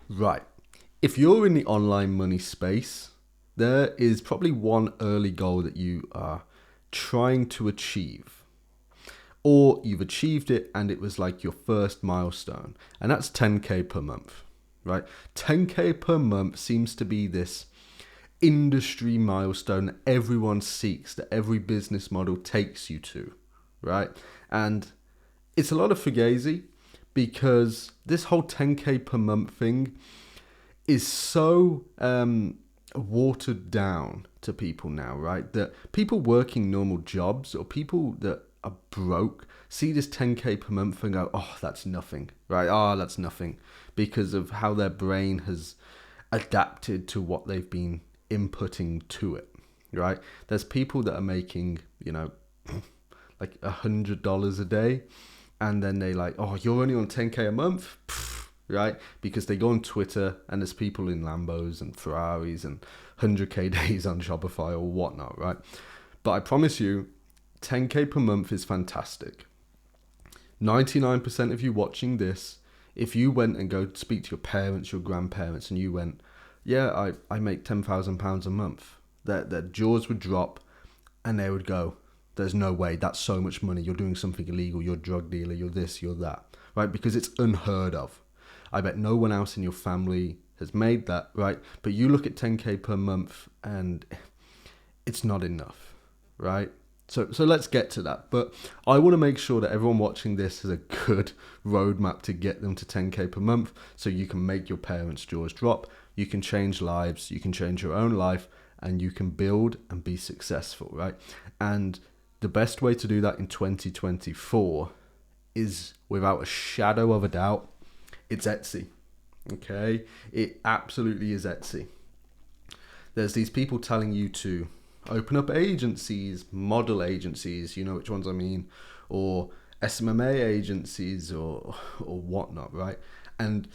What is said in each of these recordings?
Right. If you're in the online money space, there is probably one early goal that you are trying to achieve. Or you've achieved it and it was like your first milestone. And that's 10K per month, right? 10K per month seems to be this industry milestone that everyone seeks, that every business model takes you to, right? And it's a lot of fugazi because this whole 10K per month thing is so watered down to people now, right? That people working normal jobs or people that are broke see this 10K per month and go, oh, that's nothing, right? Oh, that's nothing, because of how their brain has adapted to what they've been inputting to it, right? There's people that are making, like $100 a day, and then they like, oh, you're only on 10K a month, right? Because they go on Twitter and there's people in Lambos and Ferraris and 100K days on Shopify or whatnot, right? But I promise you, 10K per month is fantastic. 99% of you watching this, if you went and go speak to your parents, your grandparents, and you went, yeah, I make £10,000 a month, their jaws would drop and they would go, there's no way, that's so much money, you're doing something illegal, you're a drug dealer, you're this, you're that, right? Because it's unheard of. I bet no one else in your family has made that, right? But you look at 10K per month and it's not enough, right? So let's get to that. But I want to make sure that everyone watching this has a good roadmap to get them to 10K per month so you can make your parents' jaws drop, you can change lives, you can change your own life, and you can build and be successful, right? And the best way to do that in 2024 is, without a shadow of a doubt, it's Etsy, okay? It absolutely is Etsy. There's these people telling you to open up agencies, model agencies, you know which ones I mean, or SMMA agencies or whatnot, right? And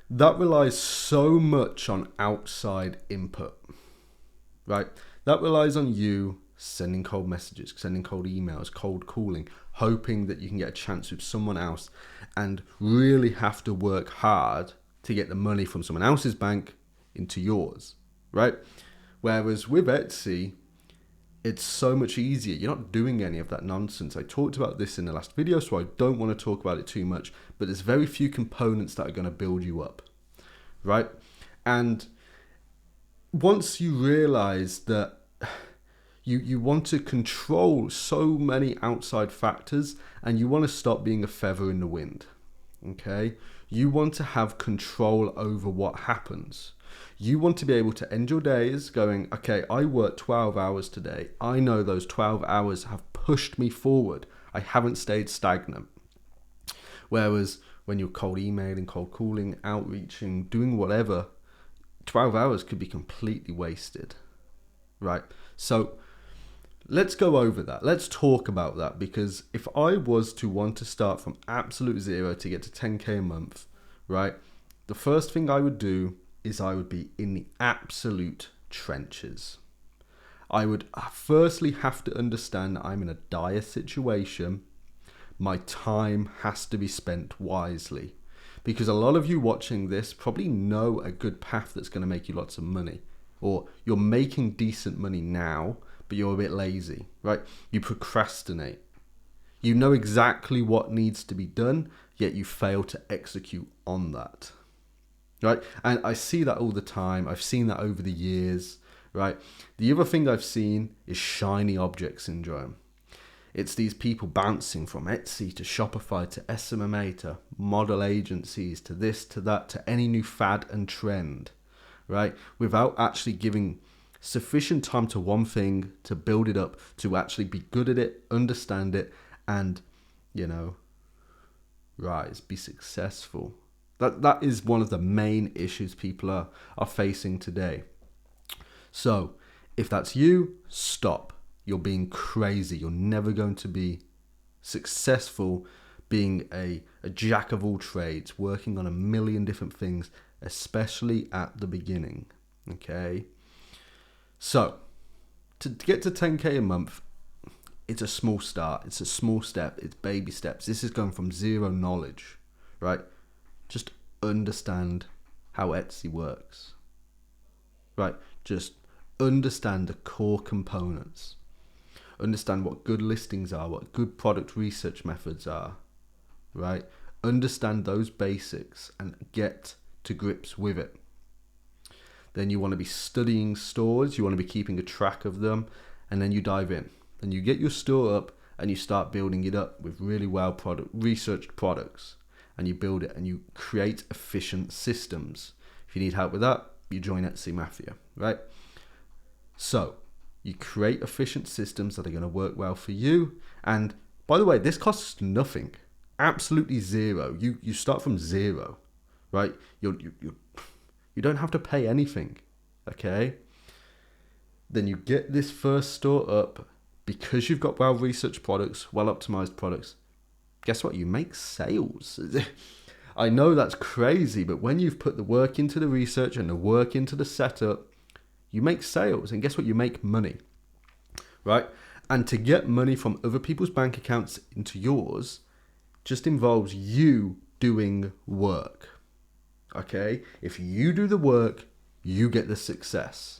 that relies so much on outside input, right? That relies on you sending cold messages, sending cold emails, cold calling, hoping that you can get a chance with someone else, and really have to work hard to get the money from someone else's bank into yours, right? Whereas with Etsy, it's so much easier. You're not doing any of that nonsense. I talked about this in the last video, so I don't want to talk about it too much, but there's very few components that are going to build you up, right? And once you realize that you want to control so many outside factors and you want to stop being a feather in the wind, okay? You want to have control over what happens. You want to be able to end your days going, okay, I worked 12 hours today. I know those 12 hours have pushed me forward. I haven't stayed stagnant. Whereas when you're cold emailing, cold calling, outreaching, doing whatever, 12 hours could be completely wasted, right? So let's go over that. Let's talk about that, because if I was to want to start from absolute zero to get to 10K a month, right, the first thing I would do is I would be in the absolute trenches. I would firstly have to understand that I'm in a dire situation. My time has to be spent wisely, because a lot of you watching this probably know a good path that's going to make you lots of money, or you're making decent money now, but you're a bit lazy, right? You procrastinate. You know exactly what needs to be done, yet you fail to execute on that. Right? And I see that all the time. I've seen that over the years, right? The other thing I've seen is shiny object syndrome. It's these people bouncing from Etsy to Shopify to SMMA to model agencies to this, to that, to any new fad and trend, right? Without actually giving sufficient time to one thing to build it up, to actually be good at it, understand it, and, rise, be successful. That is one of the main issues people are facing today. So if that's you, stop. You're being crazy. You're never going to be successful being a jack of all trades, working on a million different things, especially at the beginning. Okay? So to get to 10K a month, it's a small start. It's a small step. It's baby steps. This is going from zero knowledge, right? Just understand how Etsy works, right? Just understand the core components. Understand what good listings are, what good product research methods are, right? Understand those basics and get to grips with it. Then you want to be studying stores, you want to be keeping a track of them, and then you dive in. And you get your store up and you start building it up with really well researched products. And you build it and you create efficient systems. If you need help with that, you join Etsy Mafia, right? So you create efficient systems that are going to work well for you. And by the way, this costs nothing, absolutely zero. You start from zero, right? You don't have to pay anything, okay? Then you get this first store up because you've got well-researched products, well-optimized products. Guess what? You make sales. I know that's crazy, but when you've put the work into the research and the work into the setup, you make sales. And guess what? You make money, right? And to get money from other people's bank accounts into yours just involves you doing work, okay? If you do the work, you get the success.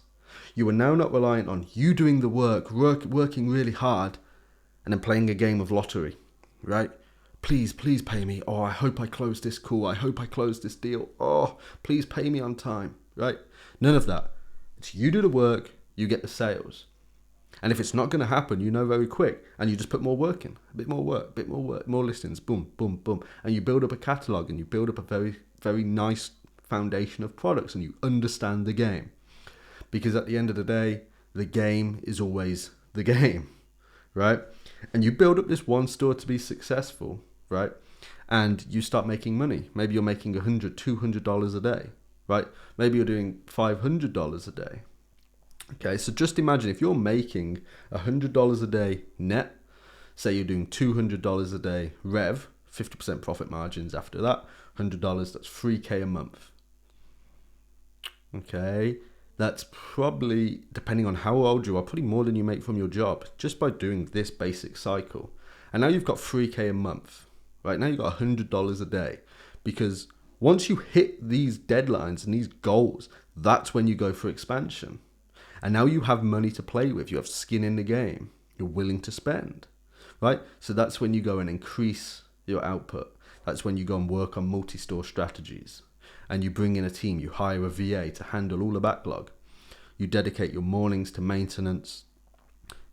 You are now not reliant on you doing the work, working really hard, and then playing a game of lottery, right? Please pay me. Oh, I hope I close this call. I hope I close this deal. Oh, please pay me on time, right? None of that. It's you do the work, you get the sales. And if it's not going to happen, you know very quick, and you just put more work in, a bit more work, more listings, boom, boom, boom. And you build up a catalog and you build up a very, very nice foundation of products and you understand the game. Because at the end of the day, the game is always the game, right? And you build up this one store to be successful, right? And you start making money. Maybe you're making $100, $200 a day, right? Maybe you're doing $500 a day. Okay, so just imagine if you're making $100 a day net, say you're doing $200 a day rev, 50% profit margins after that, $100, that's $3K a month. Okay, that's probably, depending on how old you are, probably more than you make from your job just by doing this basic cycle. And now you've got $3K a month, right? Now you've got $100 a day, because once you hit these deadlines and these goals, that's when you go for expansion. And now you have money to play with. You have skin in the game. You're willing to spend, right? So that's when you go and increase your output. That's when you go and work on multi-store strategies. And you bring in a team. You hire a VA to handle all the backlog. You dedicate your mornings to maintenance,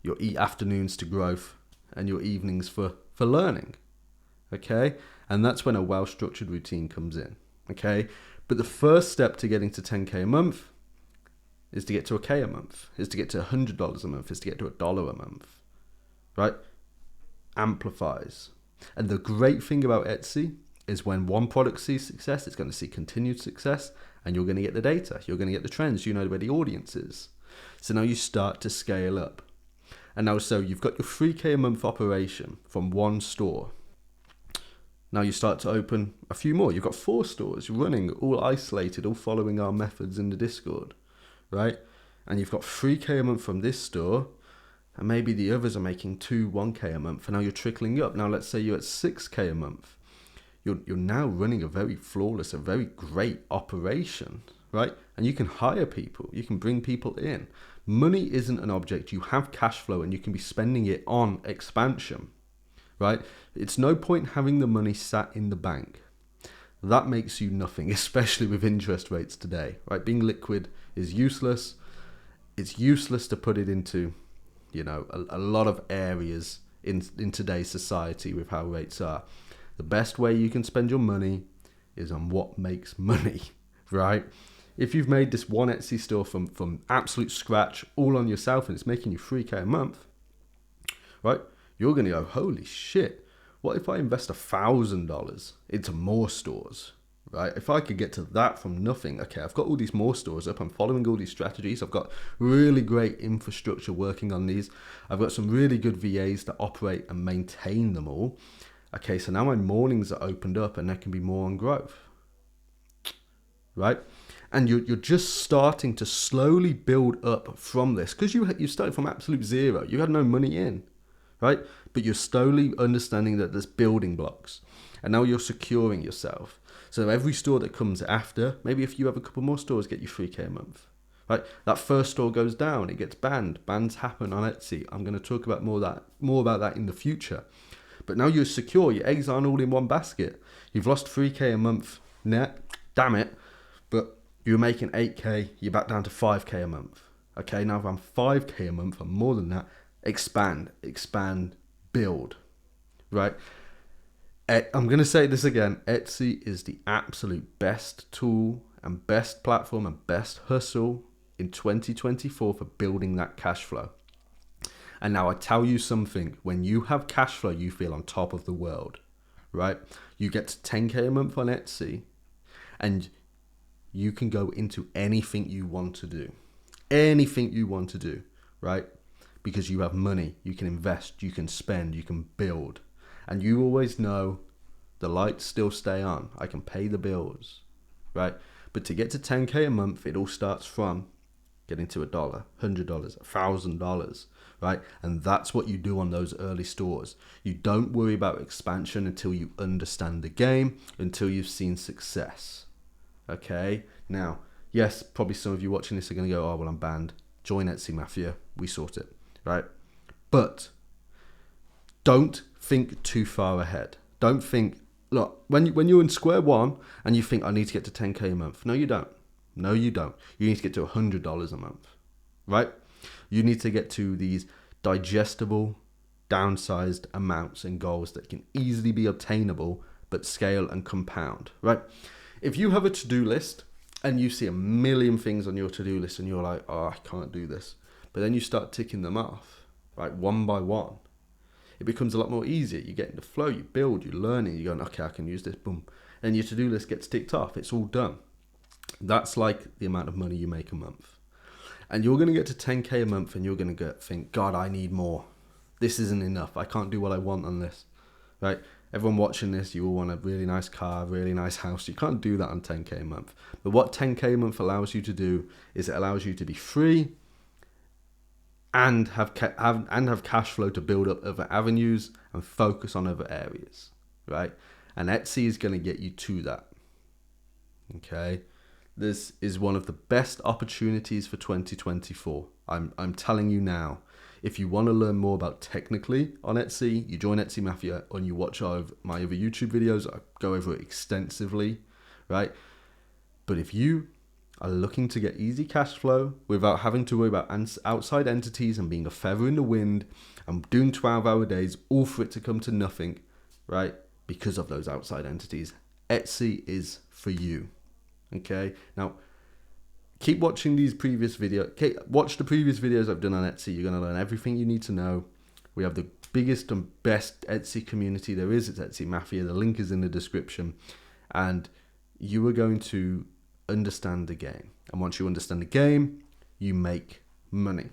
your afternoons to growth, and your evenings for learning, okay? And that's when a well-structured routine comes in, okay? But the first step to getting to 10K a month is to get to a K a month, is to get to $100 a month, is to get to $1 a month, right? Amplifies. And the great thing about Etsy is when one product sees success, it's going to see continued success, and you're going to get the data, you're going to get the trends, you know where the audience is. So now you start to scale up. And now, so you've got your 3K a month operation from one store. Now you start to open a few more. You've got 4 stores running, all isolated, all following our methods in the Discord, right? And you've got 3K a month from this store, and maybe the others are making 1K a month, and now you're trickling up. Now let's say you're at 6K a month. You're now running a very flawless, a very great operation, right? And you can hire people, you can bring people in. Money isn't an object. You have cash flow and you can be spending it on expansion, right? It's no point having the money sat in the bank. That makes you nothing, especially with interest rates today, right? Being liquid is useless. It's useless to put it into, a lot of areas in today's society with how rates are. The best way you can spend your money is on what makes money, right? If you've made this one Etsy store from absolute scratch, all on yourself, and it's making you 3K a month, right? You're going to go, holy shit, what if I invest $1,000 into more stores, right? If I could get to that from nothing, okay, I've got all these more stores up, I'm following all these strategies, I've got really great infrastructure working on these, I've got some really good VAs to operate and maintain them all. Okay, so now my mornings are opened up and there can be more on growth, right? And you're just starting to slowly build up from this because you started from absolute zero. You had no money in, right? But you're slowly understanding that there's building blocks, and now you're securing yourself. So every store that comes after, maybe if you have a couple more stores, get you 3K a month, right? That first store goes down, it gets banned. Bans happen on Etsy. I'm going to talk about more about that in the future. But now you're secure. Your eggs aren't all in one basket. You've lost 3K a month net. Damn it. But you're making 8K. You're back down to 5K a month. Okay, now if I'm 5K a month or more than that, expand, build, right? I'm going to say this again. Etsy is the absolute best tool and best platform and best hustle in 2024 for building that cash flow. And now I tell you something, when you have cash flow, you feel on top of the world, right? You get to 10K a month on Etsy and you can go into anything you want to do, right? Because you have money, you can invest, you can spend, you can build. And you always know the lights still stay on. I can pay the bills, right? But to get to 10K a month, it all starts from getting to $1, $100, $1,000, right? And that's what you do on those early stores. You don't worry about expansion until you understand the game, until you've seen success. Okay? Now, yes, probably some of you watching this are going to go, oh, well, I'm banned. Join Etsy Mafia. We sort it, right? But don't think too far ahead. Don't think, look, when you're in square one and you think, I need to get to 10K a month. No, you don't. You need to get to $100 a month, right? You need to get to these digestible, downsized amounts and goals that can easily be obtainable, but scale and compound, right? If you have a to-do list and you see a million things on your to-do list and you're like, oh, I can't do this. But then you start ticking them off, right? One by one. It becomes a lot more easier. You get in the flow, you build, you're learning, you're going, okay, I can use this, boom. And your to-do list gets ticked off. It's all done. That's like the amount of money you make a month. And you're going to get to 10K a month and you're going to think, God, I need more. This isn't enough. I can't do what I want on this, right? Everyone watching this, you all want a really nice car, really nice house. You can't do that on 10K a month. But what 10K a month allows you to do is it allows you to be free and have cash flow to build up other avenues and focus on other areas, right? And Etsy is going to get you to that, okay? This is one of the best opportunities for 2024. I'm telling you now. If you want to learn more about technically on Etsy, you join Etsy Mafia and you watch my other YouTube videos. I go over it extensively, right? But if you are looking to get easy cash flow without having to worry about outside entities and being a feather in the wind and doing 12-hour days, all for it to come to nothing, right? Because of those outside entities, Etsy is for you. Okay, now keep watching these previous videos. Watch the previous videos I've done on Etsy. You're going to learn everything you need to know. We have the biggest and best Etsy community there is. It's Etsy Mafia. The link is in the description. And you are going to understand the game. And once you understand the game, you make money.